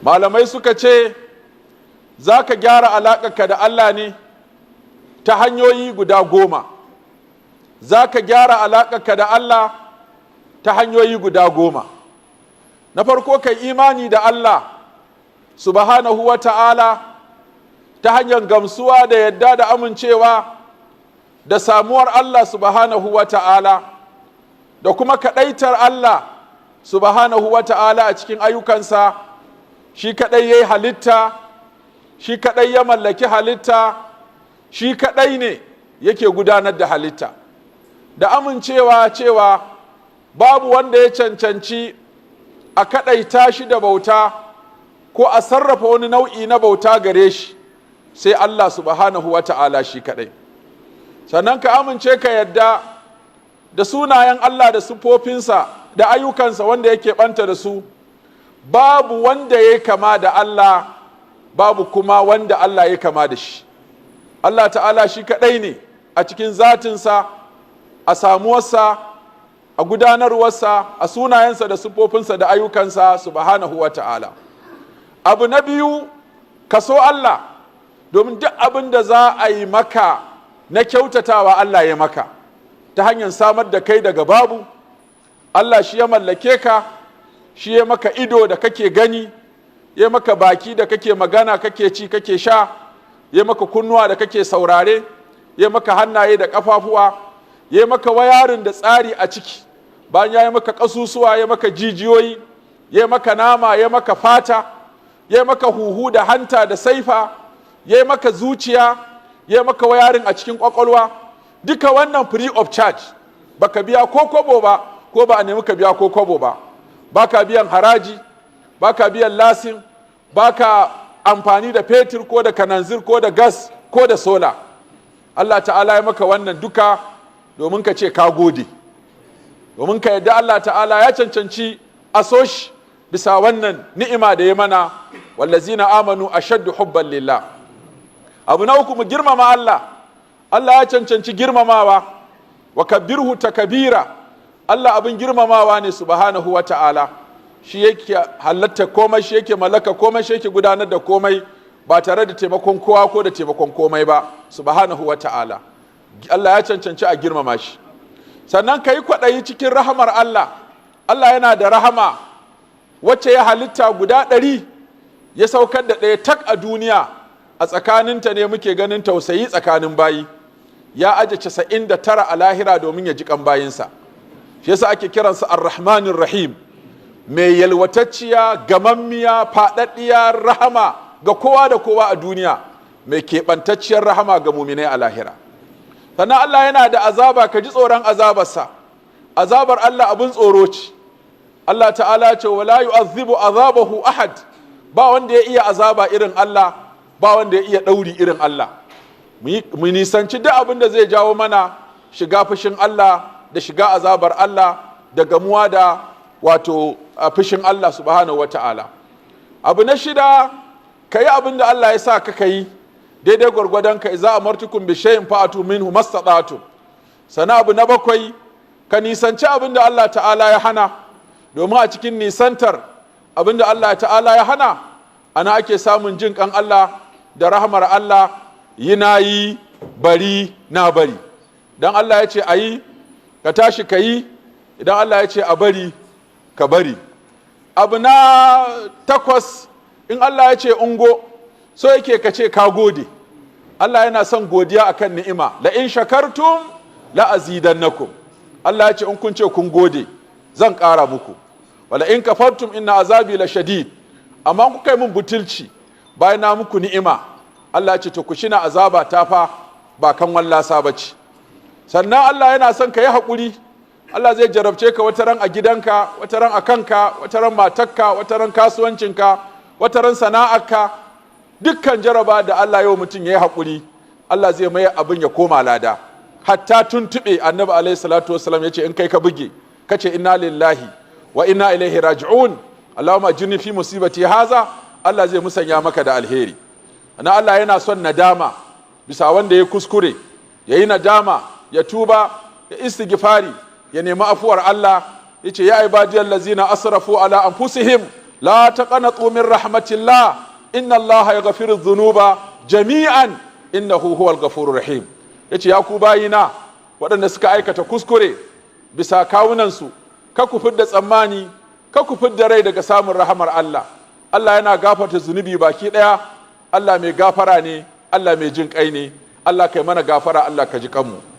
malamai suka ce za ka gyara alaƙarka da Allah ne ta hanyoyi guda 10. Za ka gyara alaƙarka da Allah ta hanyoyi guda 10. Na farko kai imani da Allah subhanahu wa ta'ala ta hanyar gamsuwa da yadda da amincewa da samuwar Allah subhanahu wa ta'ala da kuma kaɗaitar Allah subhanahu wa ta'ala a cikin ayyukansa. Shi kaɗai ya yi halitta, shi kaɗai ya mallaki halitta, shi kaɗai ne yake gudanar da halitta, da amincewa cewa babu wanda ya cancanci a kaɗaita shi da bauta ko a sarrafa wani nau'i na bauta gare shi sai Allah subhanahu wa ta'ala shi kaɗai. Sannan ka amince ka yadda da sunayen Allah da siffofinsa da ayyukansa wanda yake ɓanta da su, babu wanda ya kama da Allah, babu kuma wanda Allah ya kama da shi. Allah ta'ala shi kaɗai ne a cikin zatinsa, a samuwarsa, a gudanarwarsa, a sunayensa da siffofinsa da ayyukansa subhanahu wa ta'ala. Abu na biyu, ka so Allah, domin duk abin da za a yi maka na kyautatawa Allah ya maka ta hanyar samar da kai daga babu. Allah shi ya mallake ka, shi ya maka ido da kake gani, ya maka baki da kake magana, kake ci, kake sha, ya maka kunnuwa da kake saurare, ya maka hannaye da ƙafafuwa, ya maka wayarin da tsari a ciki, bayan ya yi maka ƙasusuwa, ya maka jijiyoyi, ya maka nama, ya maka fata, ya maka huhu da hanta da saifa, ya maka zuciya, ya maka wayarin a cikin ƙwaƙwalwa. Duka wannan free of charge, baka biya ko kobo ba, ko ba a nemi ka biya ko kobo ba. Baka biyan haraji, baka biyan lasin, baka amfani da fetur ko da kananzir ko da gas ko da sola. Allah ta'ala ya maka wannan duka domin ka ce ka gode, domin ka yadda Allah ta'ala ya cancanci a so shi bisa wannan ni'ima da ya mana. Wallazina amanu ashaddu hubban lillah. Abu na uku, mu girmama Allah. Allah ya cancanci girmamawa, wa kabbirhu takbira. Allah abin girmamawa ne subhanahu wa ta'ala. Shi yake halatta komai, shi yake mallaka komai, shi yake gudanar da komai ba tare da taimakon kowa ko da taimakon komai ba subhanahu wa ta'ala. Allah ya cancanci a girmama shi. Sannan ka yi kwaɗayi cikin rahamar Allah. Allah yana da rahama wacce ya halitta guda 100, ya saukar da ɗaya tak a duniya. A tsakaninta ne muke ganin tausayi tsakanin bayi. Ya aje 99 a lahira domin ya ji kan bayinsa. Shi yasa ake kiransa ar-rahmanir rahim, mai yalwatacciya, gamammiya, faɗaɗɗiyar rahama ga kowa da kowa a duniya, mai keɓantacciyar rahama ga muminai a lahira. Sannan Allah yana da azaba, ka ji tsoron azabarsa. Azabar Allah abin tsoro ce. Allah ta'ala ce wala yu'azzibu azabahu ahad. Ba wanda ya iya azaba irin Allah, ba wanda ya iya ɗauri irin Allah. Mu nisanci duk abin da zai jawo mana shiga fushin Allah da shiga azabar Allah da gamuwa da wato fushin Allah subhanahu wa ta'ala. Abu na 6, ka yi abin da Allah ya sa ka yi daidai gwargwadon ka, iza amartukum bi shay'in fa'atu minhu mastata'tum. Sana abu na 7, ka nisanci abin da Allah ta'ala ya hana, domin a cikin nisantar abin da Allah ta'ala ya hana ana ake samun jin kan Allah da rahmar Allah. Yi na yi, bari na bari. Dan Allah ya ce a yi, ka tashi ka yi. Idan Allah ya ce a bari, ka bari. Abu na 8, in Allah ya ce ungo, so yake ka ce ka gode. Allah yana son godiya akan ni'ima. La in shakartum la azidannakum. Allah ya ce in kun ce kun gode, zan ƙara muku. Wala in kafartum inna azabi la shadid. Amma ku kai mun butulci bayan na muku ni'ima, Allah ya ce to ku shina azaba ta fa ba kan wallasa bace. Sannan Allah yana son ka yi haƙuri. Allah zai jarabce ka wata ran a gidanka, wata ran a kanka, wata ran matakka, wata ran kasuwancinka, wata ran sana'arka. Dukkan jaraba da Allah yau mutum ya yi haƙuri, Allah zai mai abin ya koma lada. Hatta tuntuɓe annabi alaihi salatu wasalam ya ce in kai ka buge, ka ce inna lillahi wa inna ilaihi raji'un, Allahumma jinni fi musibati haza, Allah zai musanya maka da alheri. Na Allah yana son nadama bisa wanda ya kuskure, ya yi nadama, ya tuba, ya istighfari, ya nemi afuwar Allah. Yace ya ibadiyal lazina asrafu ala anfusihim la taqnatu min rahmatillah inna Allah yaghfiru dhunuba jami'an innahu huwal ghafurur rahim. Yace ya ku bayina waɗanda suka aikata kuskure bisa kawunansu, ka ku fidda tsammani, ka ku fidda rai daga samun rahamar Allah. Allah yana gafarta zunubi baki ɗaya. Allah mai gafara ne, Allah mai jin ƙai ne. Allah kai mana gafara, Allah ka ji kanmu.